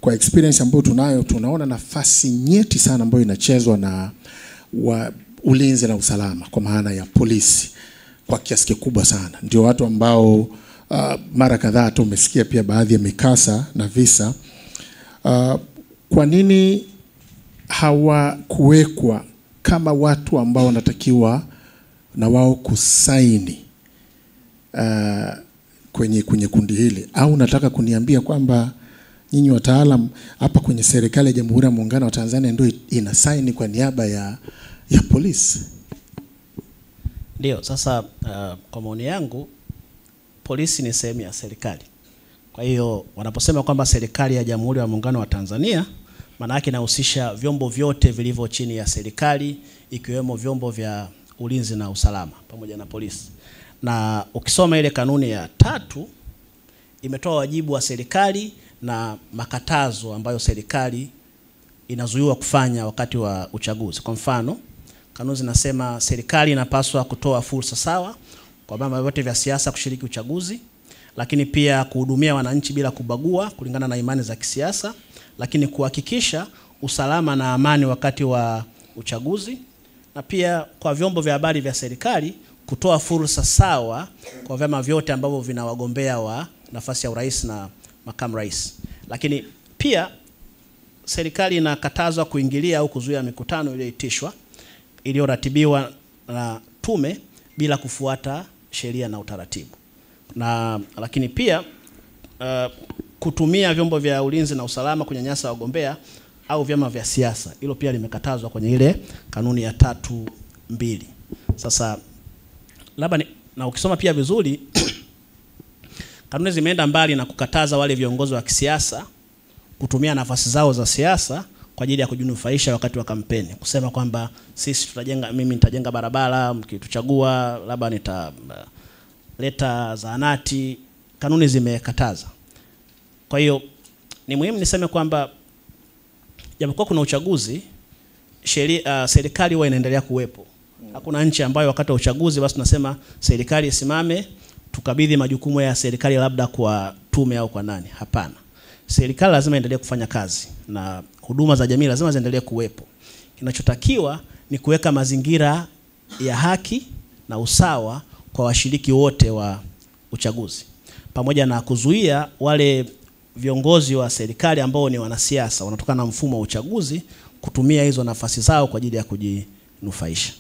kwa experience ambayo tunayo, tunaona nafasi nyeti sana ambayo inachezwa na ulinzi na usalama, kwa maana ya polisi, kwa kiasi kikubwa sana. Ndio watu ambao mara kadhaa tumesikia pia baadhi ya mikasa na visa. Kwa nini hawakuwekwa kama watu ambao wanatakiwa na wao kusaini kwenye kundi hili? Au nataka kuniambia kwamba nyinyi wataalam hapa kwenye serikali ya Jamhuri ya Muungano wa Tanzania ndio inasaini kwa niaba ya polisi? Ndio, sasa kwa maoni yangu polisi ni sehemu ya serikali. Kwa hiyo wanaposema kwamba serikali ya Jamhuri ya Muungano wa Tanzania, maana yake inahusisha vyombo vyote vilivyo chini ya serikali, ikiwemo vyombo vya ulinzi na usalama pamoja na polisi. Na ukisoma ile kanuni ya 3 imetoa wajibu wa serikali na makatazo ambayo serikali inazuiwa kufanya wakati wa uchaguzi. Kwa mfano, kanuni zinasema serikali inapaswa kutoa fursa sawa kwa vyama vyote vya siasa kushiriki uchaguzi, lakini pia kuhudumia wananchi bila kubagua kulingana na imani za kisiasa, lakini kuhakikisha usalama na amani wakati wa uchaguzi, na pia kwa vyombo vya habari vya serikali kutoa fursa sawa kwa vyama vyote ambavyo vina wagombea wa nafasi ya urais na makamu rais. Lakini pia serikali inakatazwa kuingilia au kuzuia mikutano iliyoitishwa, iliyoratibiwa na tume bila kufuata sheria na utaratibu. Lakini pia kutumia vyombo vya ulinzi na usalama kunyanyasa wagombea au vyama vya siasa, hilo pia limekatazwa kwenye ile kanuni ya 3(2). Sasa labda na ukisoma pia vizuri kanuni zimeenda mbali na kukataza wale viongozi wa kisiasa kutumia nafasi zao za siasa kwa ajili ya kujinufaisha wakati wa kampeni. Kusema kwamba sisi mimi nitajenga barabara, mkituchagua labda nitaleta zahanati. Kanuni zimekataza. Kwa hiyo ni muhimu niseme kwamba japokuwa kuna uchaguzi, serikali huwa inaendelea kuwepo. Hakuna nchi ambayo wakati wa uchaguzi basi tunasema serikali isimame, tukabidhi majukumu ya serikali labda kwa tume au kwa nani. Hapana. Serikali lazima iendelee kufanya kazi na huduma za jamii lazima ziendelee kuwepo. Kinachotakiwa ni kuweka mazingira ya haki na usawa kwa washiriki wote wa uchaguzi, pamoja na kuzuia wale viongozi wa serikali ambao ni wanasiasa wanatokana na mfumo wa uchaguzi kutumia hizo nafasi zao kwa ajili ya kujinufaisha.